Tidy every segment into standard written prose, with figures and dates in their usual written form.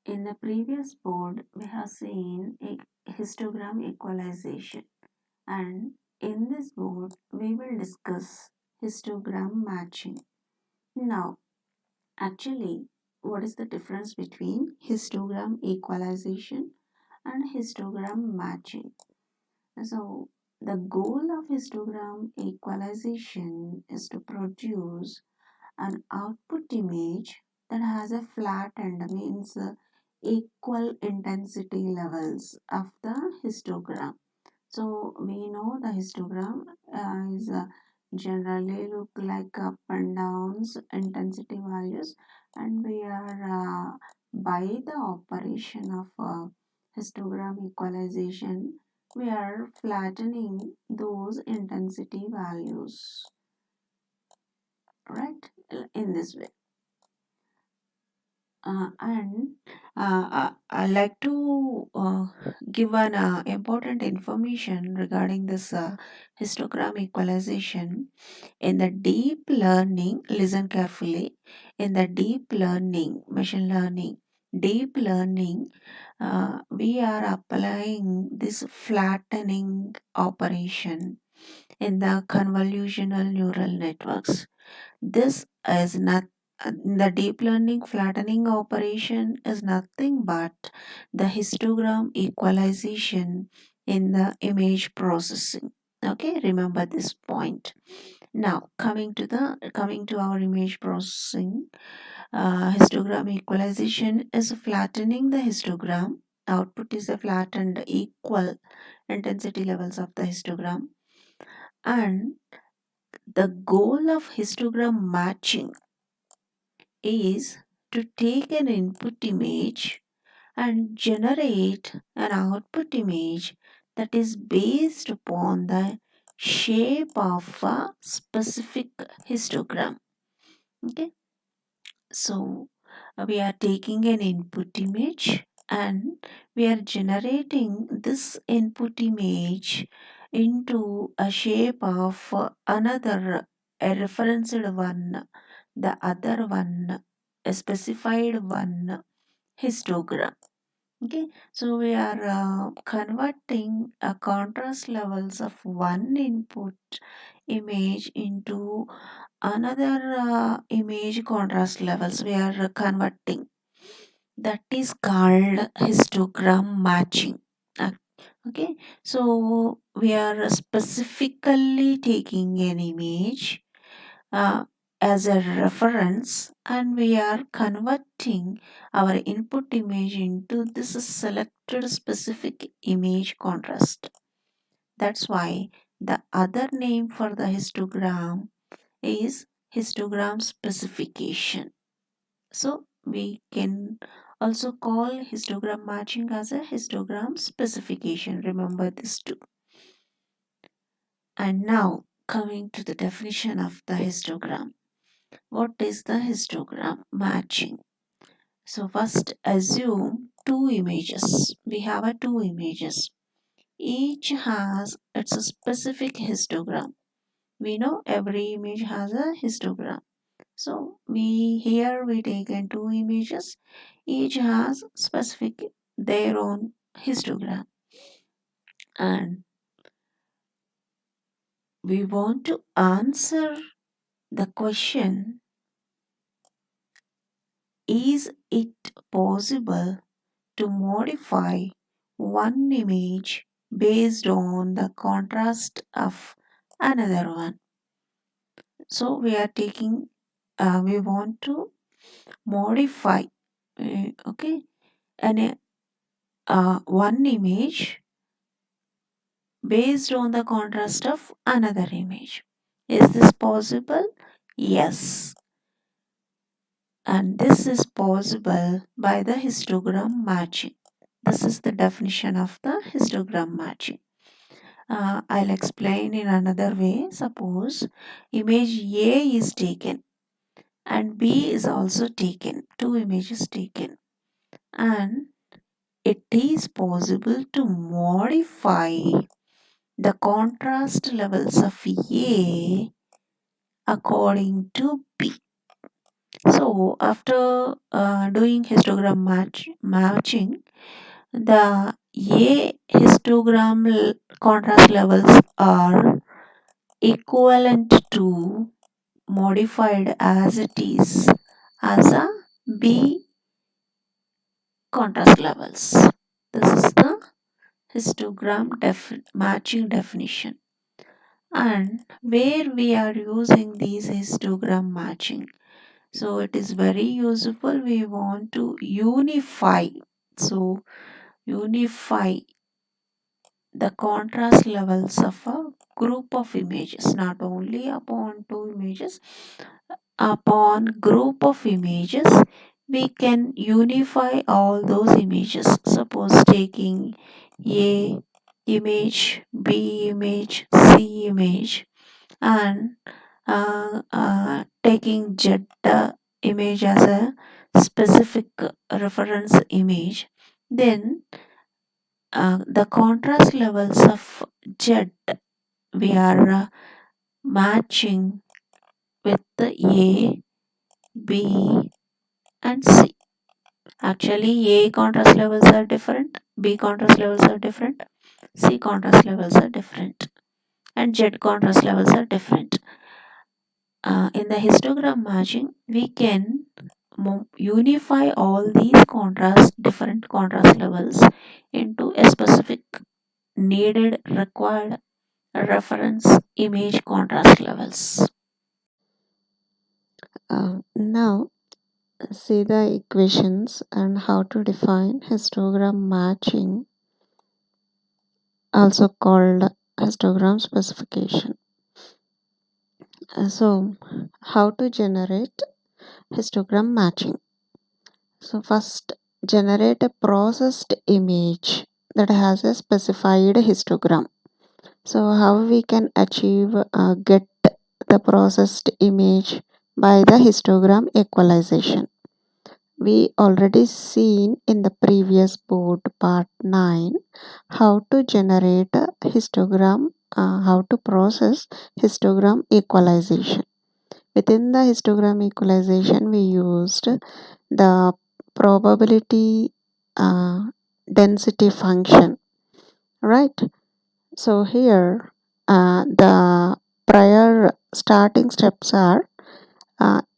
In the previous board, we have seen a histogram equalization, and in this board, we will discuss histogram matching. Now, actually, what is the difference between histogram equalization and histogram matching? So, the goal of histogram equalization is to produce an output image that has a flat end, means equal intensity levels of the histogram. So we know the histogram is generally look like up and downs intensity values, and we are by the operation of histogram equalization, we are flattening those intensity values, right, in this way. And I like to give an important information regarding this histogram equalization. In the deep learning, listen carefully. In the deep learning, machine learning, deep learning, we are applying this flattening operation in the convolutional neural networks. This is not the deep learning flattening operation is nothing but the histogram equalization in the image processing. Okay, remember this point. Now coming to our image processing, histogram equalization is flattening the histogram. Output is a flattened equal intensity levels of the histogram, and the goal of histogram matching is to take an input image and generate an output image that is based upon the shape of a specific histogram. Okay, so we are taking an input image and we are generating this input image into a shape of another, a referenced one, the other one, a specified one histogram. Okay, so we are converting a contrast levels of one input image into another image contrast levels. We are converting. That is called histogram matching. Uh, Okay, so we are specifically taking an image uh, as a reference, and we are converting our input image into this selected specific image contrast. That's why the other name for the histogram is histogram specification. So we can also call histogram matching as a histogram specification. Remember this too. And now coming to the definition of the histogram. What is the histogram matching? So first assume two images. We have a two images. Each has its specific histogram. We know every image has a histogram. So we taken two images. Each has specific their own histogram. And we want to answer the question, is it possible to modify one image based on the contrast of another one? So we want to modify, okay, one image based on the contrast of another image. Is this possible? Yes. And this is possible by the histogram matching. This is the definition of the histogram matching. I'll explain in another way. Suppose image A is taken and B is also taken, two images taken, and it is possible to modify the contrast levels of A according to B. So after doing histogram matching, the A histogram contrast levels are equivalent to modified as it is as a B contrast levels. This is the histogram matching definition. And where we are using these histogram matching, so it is very useful. We want to unify, so unify the contrast levels of a group of images, not only upon two images, upon group of images we can unify all those images. Suppose taking A image, B image, C image, and taking Z image as a specific reference image, then the contrast levels of Z we are matching with the A, B, and C. Actually, A contrast levels are different, B contrast levels are different, C contrast levels are different, and Z contrast levels are different. In the histogram matching, we can unify all these different contrast levels into a specific needed required reference image contrast levels. Now see the equations and how to define histogram matching, also called histogram specification. So how to generate histogram matching? So first generate a processed image that has a specified histogram. So how we can achieve get the processed image by the histogram equalization? We already seen in the previous board part 9 how to generate a histogram, how to process histogram equalization. Within the histogram equalization we used the probability density function, right? So here the prior starting steps are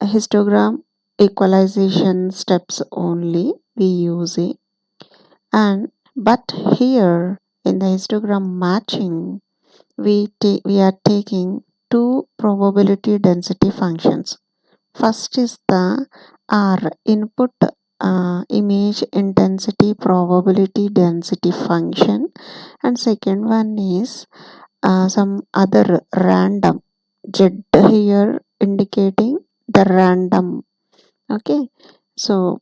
histogram equalization steps only we use it, and but here in the histogram matching we are taking two probability density functions. First is the R input image intensity probability density function, and second one is some other random Z here indicating the random. Okay, so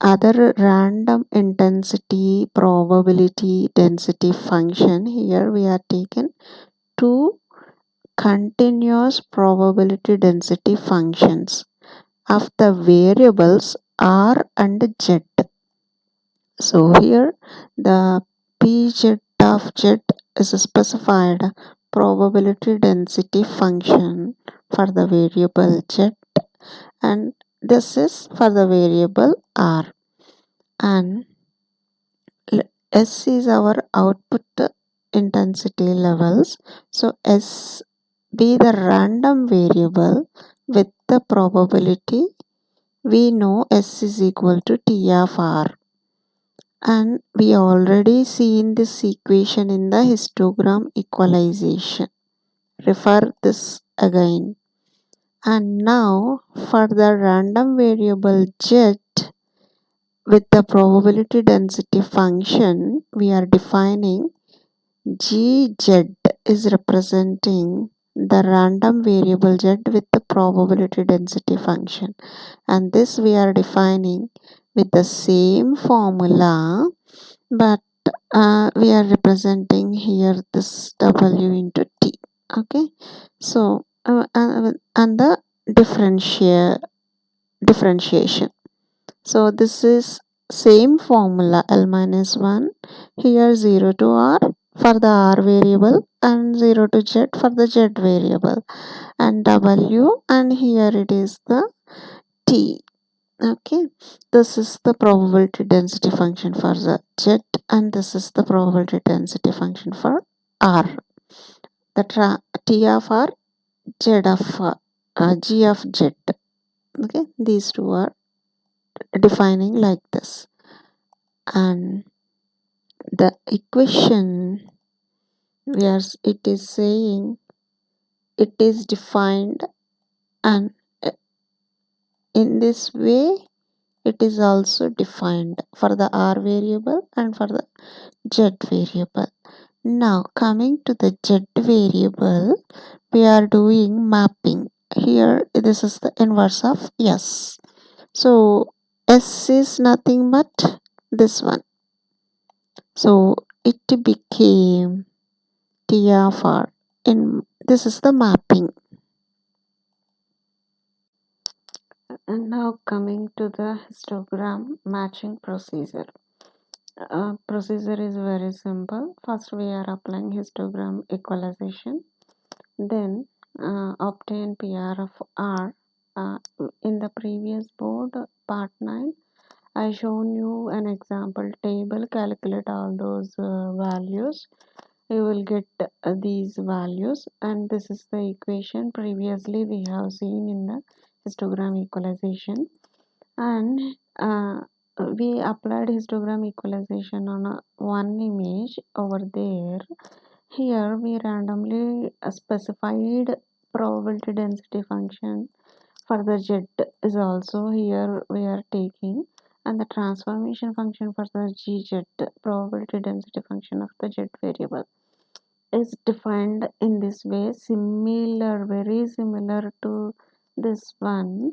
other random intensity probability density function, here we are taken two continuous probability density functions of the variables R and Z. So here the Pz of Z is a specified probability density function for the variable Z, and this is for the variable R, and S is our output intensity levels. So S be the random variable with the probability. We know S is equal to T of R, and we already seen this equation in the histogram equalization. Refer this again. And now for the random variable Z with the probability density function, we are defining Gz is representing the random variable Z with the probability density function, and this we are defining with the same formula, but we are representing here this W into T. Okay, so and the differentiation. So this is same formula L minus 1, here 0 to R for the R variable and 0 to Z for the Z variable, and W, and here it is the T. Okay, this is the probability density function for the Z, and this is the probability density function for R. The T of R, Z of G of Z. Okay, these two are defining like this, and the equation where it is saying it is defined, and in this way it is also defined for the R variable and for the Z variable. Now coming to the Z variable, we are doing mapping. Here this is the inverse of S. So S is nothing but this one. So it became T of R. In this is the mapping. And now coming to the histogram matching procedure. Procedure is very simple. First we are applying histogram equalization, then obtain PR of R. In the previous board part 9 I shown you an example table. Calculate all those values, you will get these values, and this is the equation previously we have seen in the histogram equalization. And we applied histogram equalization on one image over there. Here we randomly specified probability density function for the Z is also here we are taking, and the transformation function for the GZ, probability density function of the Z variable, is defined in this way, similar, very similar to this one.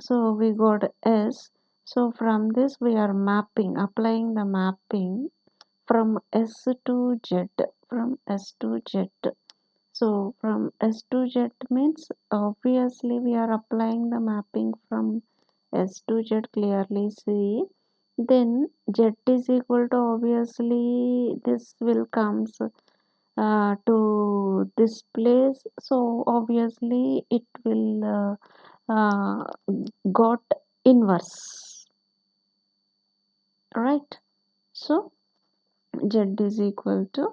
So we got S. So from this we are mapping, applying the mapping from S to Z, from S to Z. So from S to Z means obviously we are applying the mapping from S to Z, clearly see. Then Z is equal to, obviously this will comes to this place. So obviously it will got inverse, right? So Z is equal to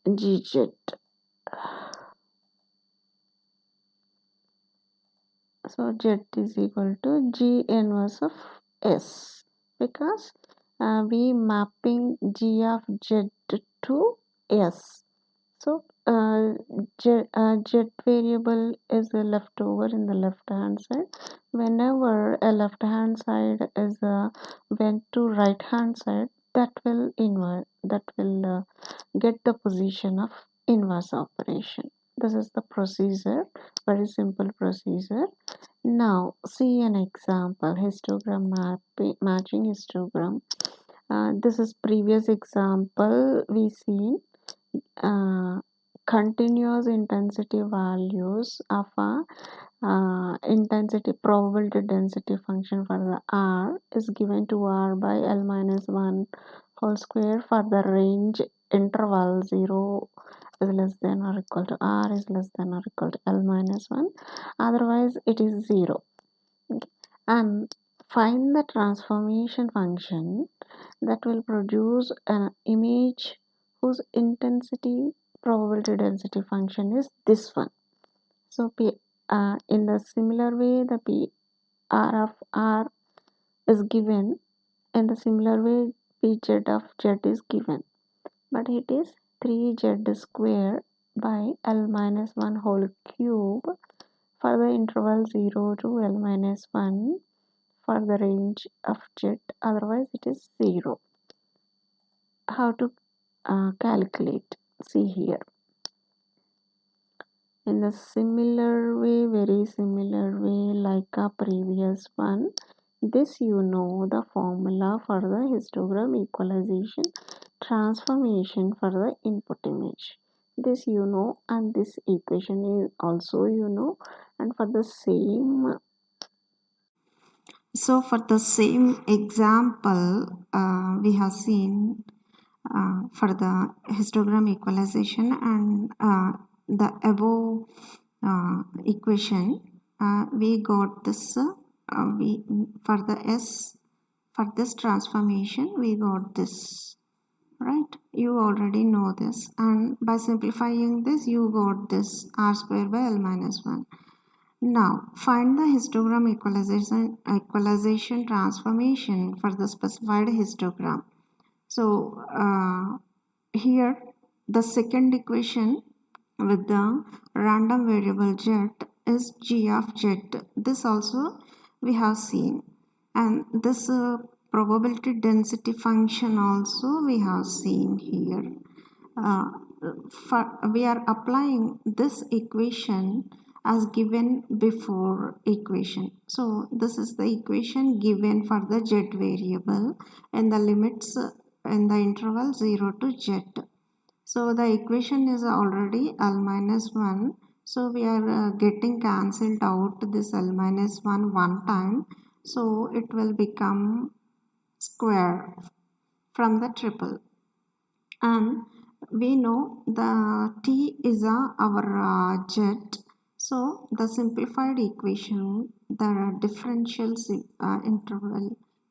GZ. So Z is equal to G inverse of S, because we mapping G of Z to S. So Z variable is left over in the left hand side. Whenever a left hand side is went to right hand side, that will invert, that will get the position of inverse operation. This is the procedure, very simple procedure. Now see an example, histogram matching histogram. This is previous example we seen. Continuous intensity values of a intensity probability density function for the R is given to R by L minus 1 whole square for the range interval 0 is less than or equal to R is less than or equal to L minus 1, otherwise it is 0. Okay. And find the transformation function that will produce an image whose intensity probability density function is this one. So in the similar way the PR of R is given, in the similar way PZ of Z is given, but it is 3Z square by L minus 1 whole cube for the interval 0 to L minus 1 for the range of Z, otherwise it is 0. How to calculate? See here. In a similar way, very similar way like a previous one, this you know the formula for the histogram equalization transformation for the input image. This you know, and this equation is also you know, and for the same. So for the same example, we have seen for the histogram equalization, and the above equation, we got this, we for the S, for this transformation we got this, right? You already know this, and by simplifying this you got this r square by L minus 1. Now find the histogram equalization transformation for the specified histogram. So here the second equation with the random variable z is g of z. This also we have seen, and this probability density function also we have seen here. uh, we are applying this equation as given before equation. So this is the equation given for the z variable and the limits in the interval 0 to z. So the equation is already L minus 1. So we are getting cancelled out this L minus 1 one time. So it will become square from the triple. And we know the t is our z. So the simplified equation, the differential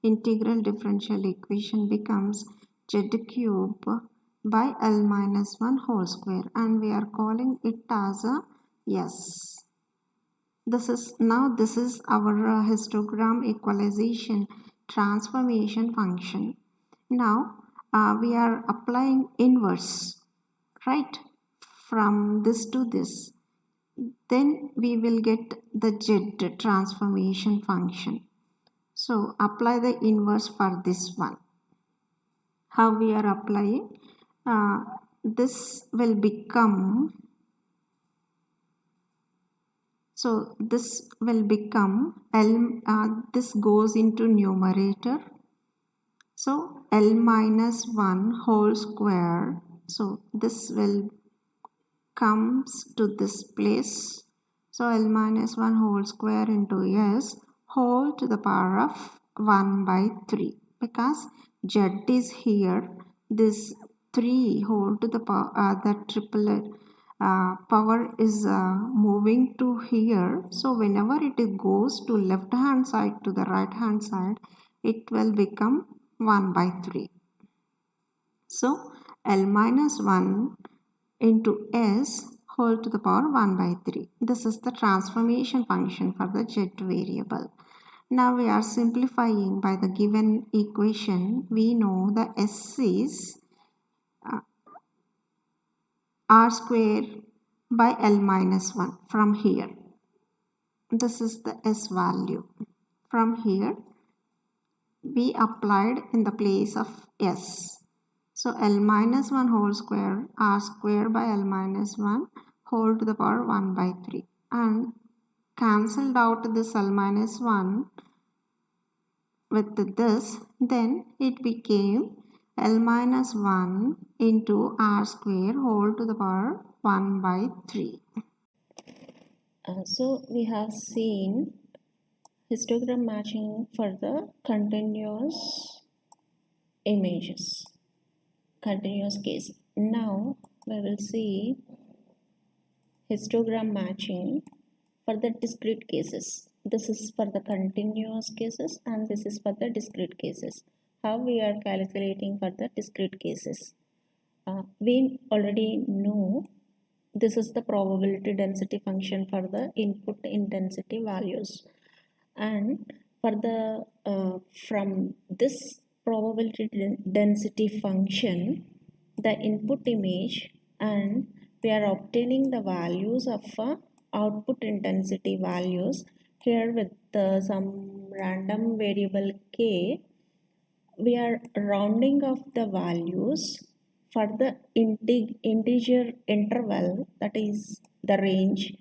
integral differential equation becomes z cube by L minus 1 whole square, and we are calling it as a S. This is our histogram equalization transformation function. Now we are applying inverse, right, from this to this. Then we will get the z transformation function. So apply the inverse for this one. How we are applying? This will become, so this will become L, this goes into numerator. So L minus 1 whole square. So this will comes to this place. So L minus 1 whole square into S whole to the power of 1 by 3. Because Z is here, this 3 whole to the power, the triple power is moving to here. So whenever it goes to left hand side to the right hand side, it will become 1 by 3. So L minus 1 into S whole to the power 1 by 3. This is the transformation function for the z variable. Now we are simplifying by the given equation. We know the S is r square by L minus 1 from here. This is the S value. From here we applied in the place of S. So L minus 1 whole square r square by L minus 1 whole to the power 1 by 3, and cancelled out this L minus 1 with this, then it became L minus 1 into r square whole to the power 1 by 3. So we have seen histogram matching for the continuous images, continuous case. Now we will see histogram matching for the discrete cases. This is for the continuous cases and this is for the discrete cases. How we are calculating for the discrete cases? We already know this is the probability density function for the input intensity values, and for the from this probability density function, the input image, and we are obtaining the values of output intensity values here with some random variable k. We are rounding off the values for the integer interval, that is the range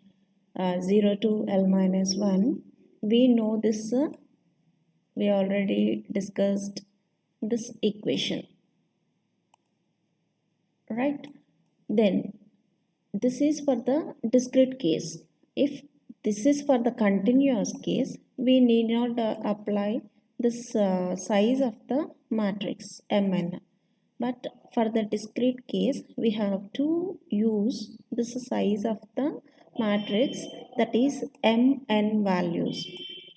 0 to L minus 1. We know this, we already discussed this equation, right? Then this is for the discrete case. If this is for the continuous case, we need not apply this size of the matrix Mn. But for the discrete case, we have to use this size of the matrix that is mn values.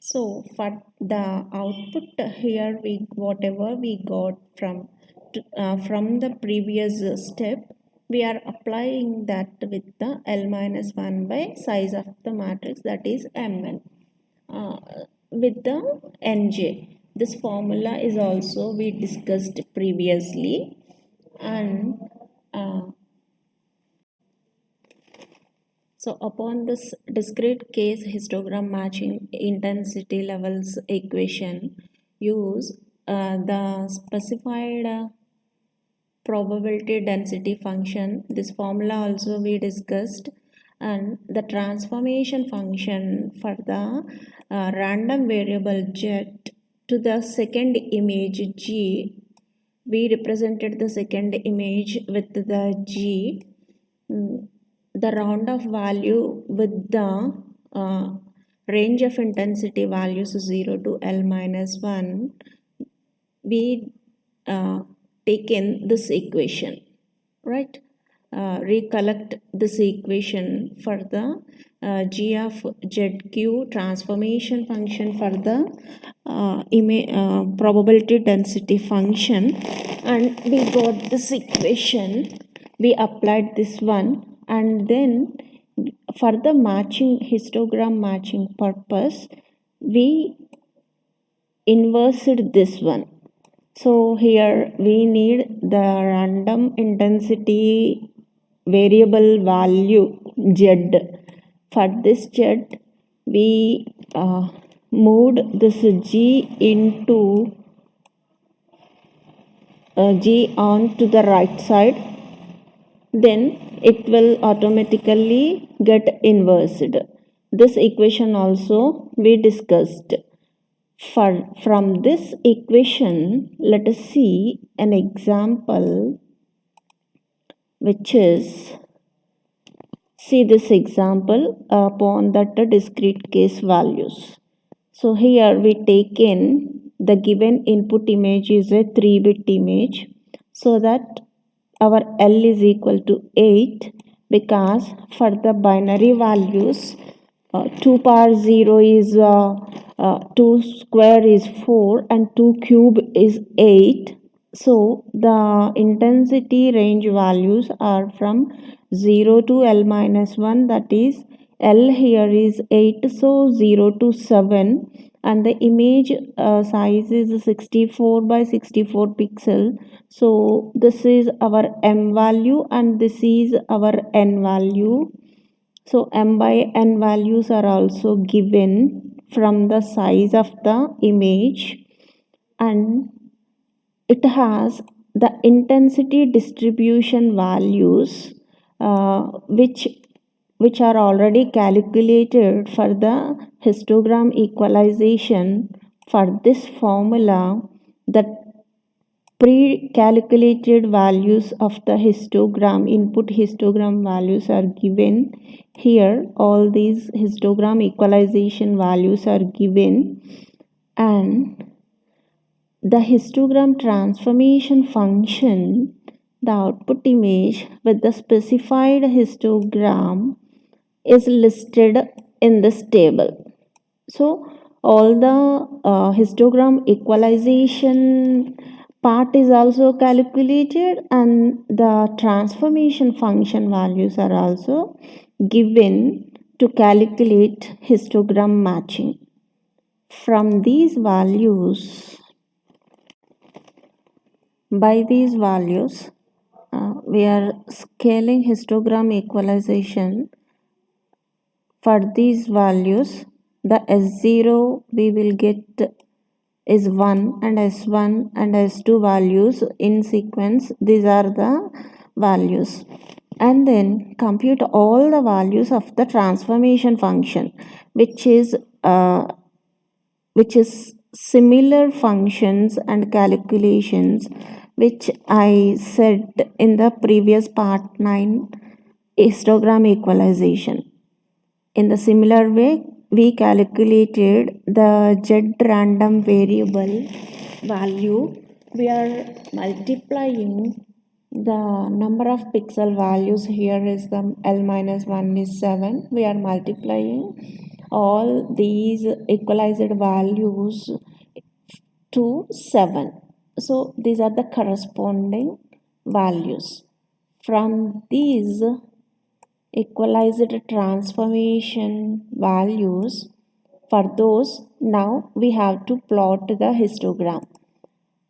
So for the output here, we whatever we got from the previous step, we are applying that with the L minus 1 by size of the matrix, that is mn, uh, with the nj. This formula is also we discussed previously. And uh, so upon this discrete case histogram matching intensity levels equation, use the specified probability density function. This formula also we discussed, and the transformation function for the random variable z to the second image g. We represented the second image with the g. The round of value with the range of intensity values 0 to L minus 1, we taken this equation, right? Recollect this equation for the g of zq transformation function for the probability density function, and we got this equation. We applied this one, and then for the matching histogram matching purpose, we inversed this one. So here we need the random intensity variable value z. For this z, we moved this g into g on to the right side, then it will automatically get inversed. This equation also we discussed. From this equation, let us see an example, which is, see this example upon that discrete case values. So here we take in the given input image is a 3-bit image, so that our L is equal to 8, because for the binary values 2 power 0 is 2 square is 4 and 2 cube is 8. So the intensity range values are from 0 to L minus 1, that is L here is 8, so 0 to 7, and the image size is 64 by 64 pixel. So this is our M value and this is our N value. So M by N values are also given from the size of the image, and it has the intensity distribution values which are already calculated for the histogram equalization. For this formula, the pre-calculated values of the histogram, input histogram values are given here. All these histogram equalization values are given, and the histogram transformation function, the output image with the specified histogram, is listed in this table. So all the histogram equalization part is also calculated, and the transformation function values are also given to calculate histogram matching. From these values, by these values, we are scaling histogram equalization. For these values, the S0 we will get is 1, and S1 and S2 values in sequence. These are the values. And then compute all the values of the transformation function, which is similar functions and calculations which I said in the previous part 9 histogram equalization. In the similar way, we calculated the z random variable value. We are multiplying The number of pixel values here is the L minus 1 is 7. We are multiplying all these equalized values to 7. So these are the corresponding values. From these equalized transformation values, for those now we have to plot the histogram,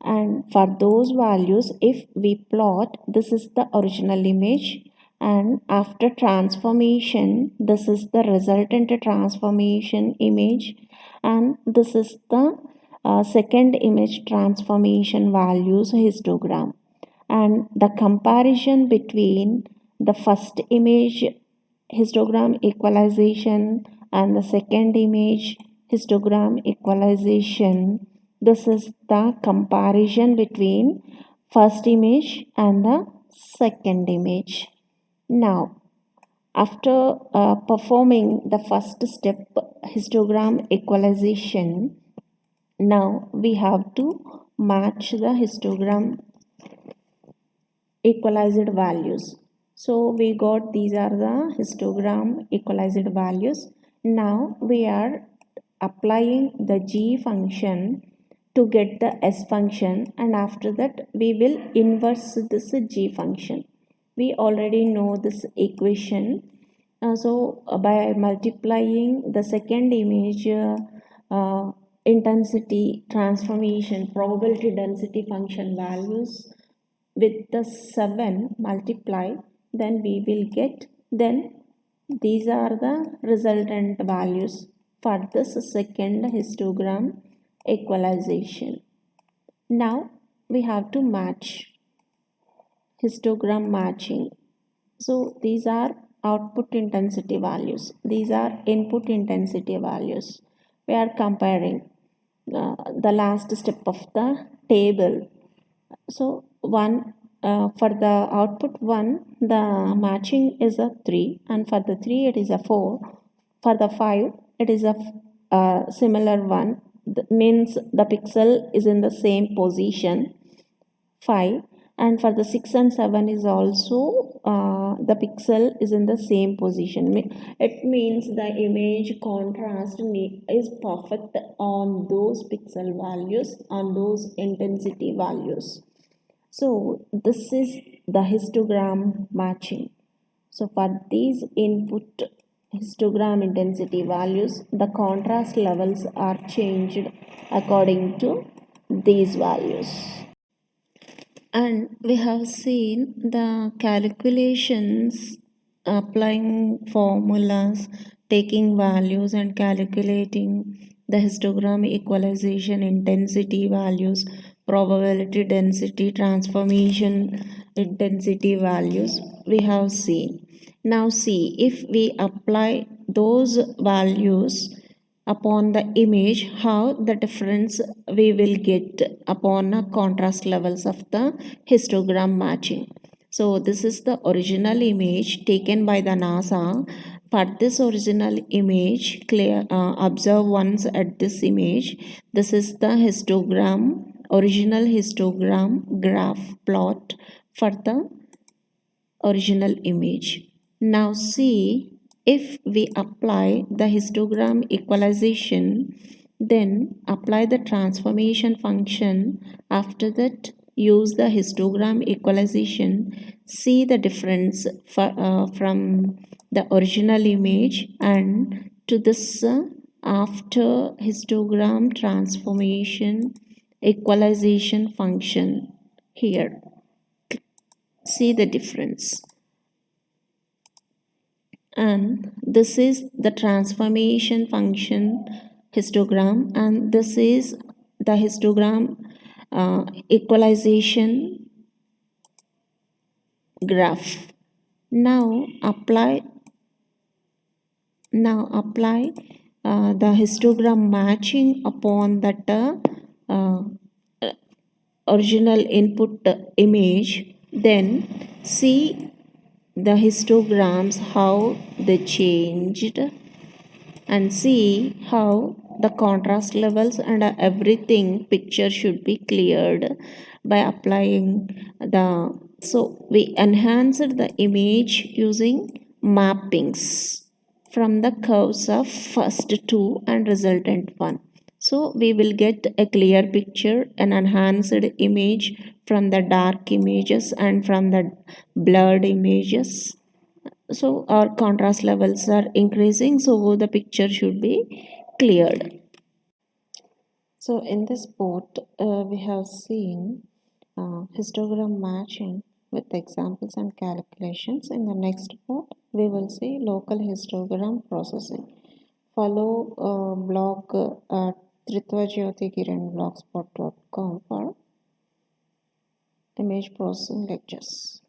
and for those values if we plot, this is the original image, and after transformation this is the resultant transformation image, and this is the second image transformation values histogram. And the comparison between the first image histogram equalization and the second image histogram equalization, this is the comparison between first image and the second image. Now after performing the first step histogram equalization, now we have to match the histogram equalized values. So we got these are the histogram equalized values. Now we are applying the g function to get the s function, and after that we will inverse this g function. We already know this equation. By multiplying the second image intensity transformation probability density function values with the 7 multiply, then we will get, then these are the resultant values for this second histogram equalization. Now we have to match histogram matching. So these are output intensity values, these are input intensity values. We are comparing the last step of the table. So one for the output 1 the matching is a 3, and for the 3 it is a 4. For the 5 it is a similar one. Means the pixel is in the same position 5, and for the 6 and 7 is also the pixel is in the same position. It means the image contrast is perfect on those pixel values, on those intensity values. So this is the histogram matching. So for these input histogram intensity values, the contrast levels are changed according to these values. And we have seen the calculations, applying formulas, taking values and calculating the histogram equalization intensity values, probability density transformation intensity values we have seen. Now see, if we apply those values upon the image, how the difference we will get upon the contrast levels of the histogram matching. So this is the original image taken by the NASA. For this original image, observe once at this image. This is the histogram, original histogram graph plot for the original image. Now see, if we apply the histogram equalization, then apply the transformation function. After that, use the histogram equalization. See the difference from the original image and to this after histogram transformation equalization function here. See the difference. And this is the transformation function histogram, and this is the histogram equalization graph. Now apply the histogram matching upon that original input image, then see the histograms how they changed, and see how the contrast levels and everything picture should be cleared by applying the So we enhanced the image using mappings from the curves of first two and resultant one. So we will get a clear picture, an enhanced image from the dark images and from the blurred images. So our contrast levels are increasing, so the picture should be cleared. So in this part, we have seen histogram matching with examples and calculations. In the next part, we will see local histogram processing. Follow blog at Tritva blogspot.com for image processing lectures.